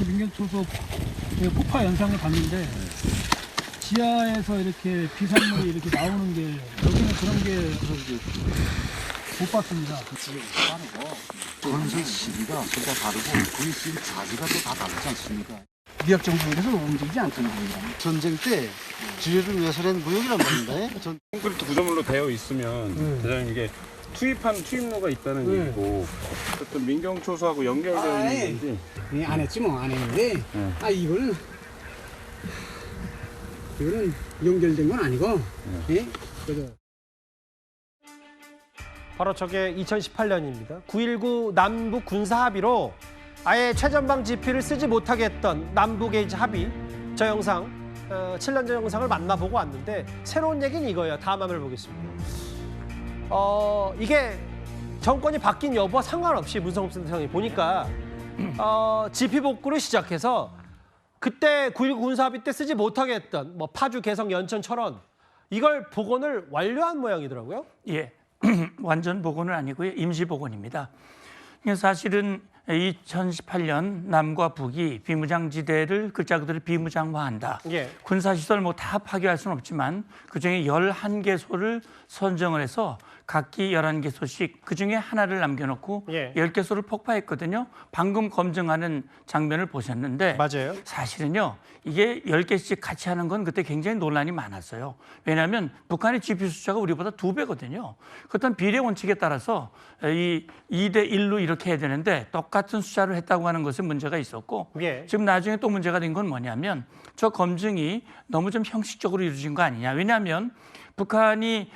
민경초소 폭파 영상을 봤는데 지하에서 이렇게 비산물이 이렇게 나오는 게 여기는 그런 게 못 봤습니다. 빠르고 건설 시기가 서로 다르고 거의 지금 자재가 또 다 다르지 않습니까? 무역 정부에서 움직이지 않습니다. 전쟁 때 주의를 위해서 낸 무역이란 말입니다. 콘크리트 구조물로 되어 있으면 대장님 이게 투입로가 있다는 얘기고 어떤 민경초소하고 연결되어 있는 건지 안 했지 뭐 안 했는데 이거는 연결된 건 아니고 예? 그래서 바로 저게 2018년입니다. 9.19 남북 군사합의로 아예 최전방 지피를 쓰지 못하게 했던 남북의 이제 합의. 저 영상, 7년 전 영상을 만나보고 왔는데 새로운 얘기는 이거예요. 다음 화면을 보겠습니다. 이게 정권이 바뀐 여부와 상관없이 문성업 센터장이 보니까 지피 복구를 시작해서 그때 9.19 군사합의 때 쓰지 못하게 했던 뭐 파주, 개성, 연천, 철원 이걸 복원을 완료한 모양이더라고요. 예, 완전 복원은 아니고요. 임시 복원입니다. 사실은 2018년 남과 북이 비무장지대를 글자 그대로 비무장화한다. 예. 군사시설 뭐 다 파괴할 수는 없지만 그중에 11개소를 선정을 해서 각기 11개소씩 그중에 하나를 남겨놓고 10개소를 폭파했거든요. 방금 검증하는 장면을 보셨는데 맞아요. 사실은요. 이게 10개씩 같이 하는 건 그때 굉장히 논란이 많았어요. 왜냐하면 북한의 GP 숫자가 우리보다 2배거든요. 그렇다면 비례 원칙에 따라서 이 2대 1로 이렇게 해야 되는데 똑같은 숫자를 했다고 하는 것에 문제가 있었고 지금 나중에 또 문제가 된 건 뭐냐면 저 검증이 너무 좀 형식적으로 이루어진 거 아니냐. 왜냐하면 북한이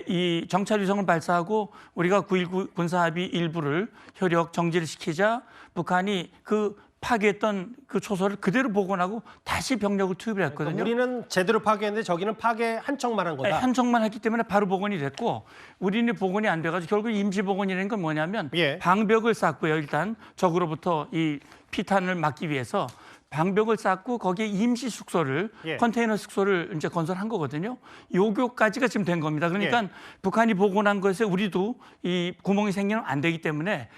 이 정찰위성을 발사하고 우리가 9.19 군사합의 일부를 효력 정지를 시키자 북한이 그 파괴했던 그 초소를 그대로 복원하고 다시 병력을 투입을 했거든요. 우리는 제대로 파괴했는데 저기는 파괴 한 척만 한 거다. 한 척만 했기 때문에 바로 복원이 됐고 우리는 복원이 안 돼가지고 결국 임시 복원이라는 건 뭐냐면 방벽을 쌓고요. 일단 적으로부터 이 피탄을 막기 위해서 방벽을 쌓고 거기에 임시 숙소를 컨테이너 숙소를 이제 건설한 거거든요. 요거까지가 지금 된 겁니다. 그러니까 북한이 복원한 것에 우리도 이 구멍이 생기면 안 되기 때문에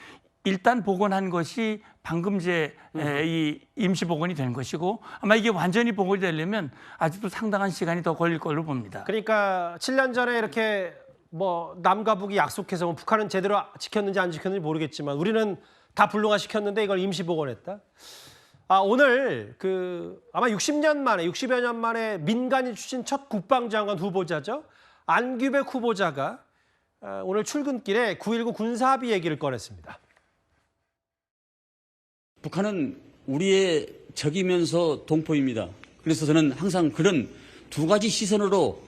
일단 복원한 것이 방금제 이 임시 복원이 된 것이고 아마 이게 완전히 복원이 되려면 아직도 상당한 시간이 더 걸릴 걸로 봅니다. 그러니까 7년 전에 이렇게 뭐 남과 북이 약속해서 뭐 북한은 제대로 지켰는지 안 지켰는지 모르겠지만 우리는 다 불능화 시켰는데 이걸 임시 복원했다. 오늘 아마 60년 만에 60여 년 만에 민간이 추진 첫 국방장관 후보자죠. 안규백 후보자가 오늘 출근길에 9.19 군사합의 얘기를 꺼냈습니다. 북한은 우리의 적이면서 동포입니다. 그래서 저는 항상 그런 두 가지 시선으로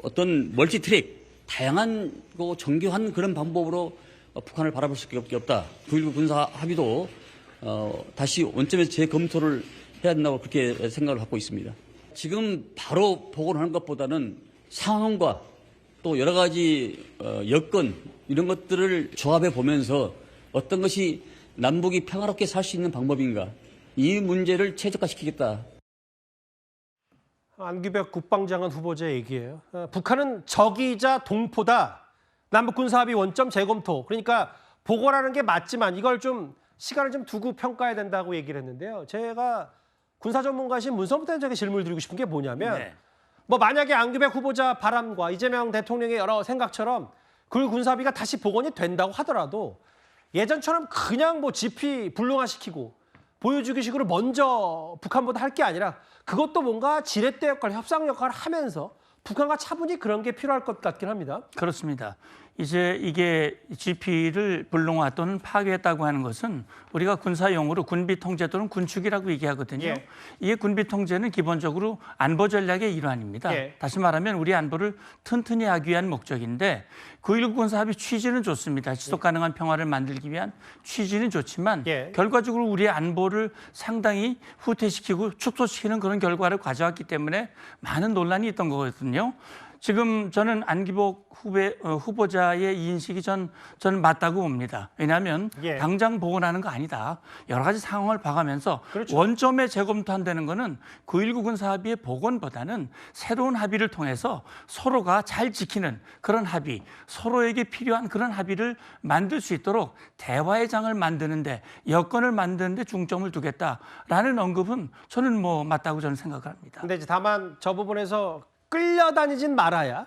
어떤 멀티트랙, 다양한 정교한 그런 방법으로 북한을 바라볼 수밖에 없다. 9.19 군사 합의도 다시 원점에서 재검토를 해야 된다고 그렇게 생각을 갖고 있습니다. 지금 바로 복원하는 것보다는 상황과 또 여러 가지 여건 이런 것들을 조합해 보면서 어떤 것이 남북이 평화롭게 살 수 있는 방법인가 이 문제를 최적화시키겠다. 안규백 국방장관 후보자의 얘기예요. 북한은 적이자 동포다. 남북군사합의 원점 재검토. 그러니까 복원하는 게 맞지만 이걸 좀 시간을 좀 두고 평가해야 된다고 얘기를 했는데요. 제가 군사 전문가이신 문성업 대장에게 질문을 드리고 싶은 게 뭐냐면 뭐 만약에 안규백 후보자 바람과 이재명 대통령의 여러 생각처럼 그 군사합의가 다시 복원이 된다고 하더라도 예전처럼 그냥 뭐 GP 불능화시키고 보여주기 식으로 먼저 북한보다 할 게 아니라 그것도 뭔가 지렛대 역할, 협상 역할을 하면서 북한과 차분히 그런 게 필요할 것 같긴 합니다. 그렇습니다. 이제 이게 GP를 불능화 또는 파괴했다고 하는 것은 우리가 군사용어로 군비 통제 또는 군축이라고 얘기하거든요. 이게 군비 통제는 기본적으로 안보 전략의 일환입니다. 다시 말하면 우리 안보를 튼튼히 하기 위한 목적인데 9.19 군사합의 취지는 좋습니다. 지속 가능한 평화를 만들기 위한 취지는 좋지만 결과적으로 우리의 안보를 상당히 후퇴시키고 축소시키는 그런 결과를 가져왔기 때문에 많은 논란이 있던 거거든요. 지금 저는 안기복 후보자의 이 인식이 저는 맞다고 봅니다. 왜냐하면 예. 당장 복원하는 거 아니다. 여러 가지 상황을 봐가면서 그렇죠. 원점에 재검토한다는 거는 9.19 군사합의의 복원보다는 새로운 합의를 통해서 서로가 잘 지키는 그런 합의, 서로에게 필요한 그런 합의를 만들 수 있도록 대화의 장을 만드는데, 여건을 만드는데 중점을 두겠다라는 언급은 저는 뭐 맞다고 저는 생각을 합니다. 근데 이제 다만 저 부분에서 끌려다니진 말아야,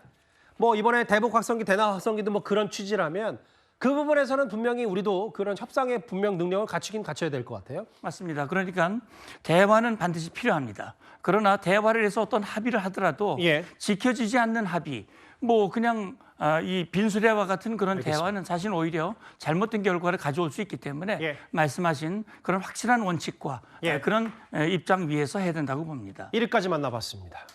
뭐 이번에 대북 확성기, 대남 확성기도 뭐 그런 취지라면 그 부분에서는 분명히 우리도 그런 협상의 분명 능력을 갖추긴 갖춰야 될 것 같아요. 맞습니다. 그러니까 대화는 반드시 필요합니다. 그러나 대화를 해서 어떤 합의를 하더라도 예. 지켜지지 않는 합의, 뭐 그냥 이 빈수레와 같은 그런 알겠습니다. 대화는 사실 오히려 잘못된 결과를 가져올 수 있기 때문에 예. 말씀하신 그런 확실한 원칙과 예. 그런 입장 위에서 해야 된다고 봅니다. 1위까지 만나봤습니다.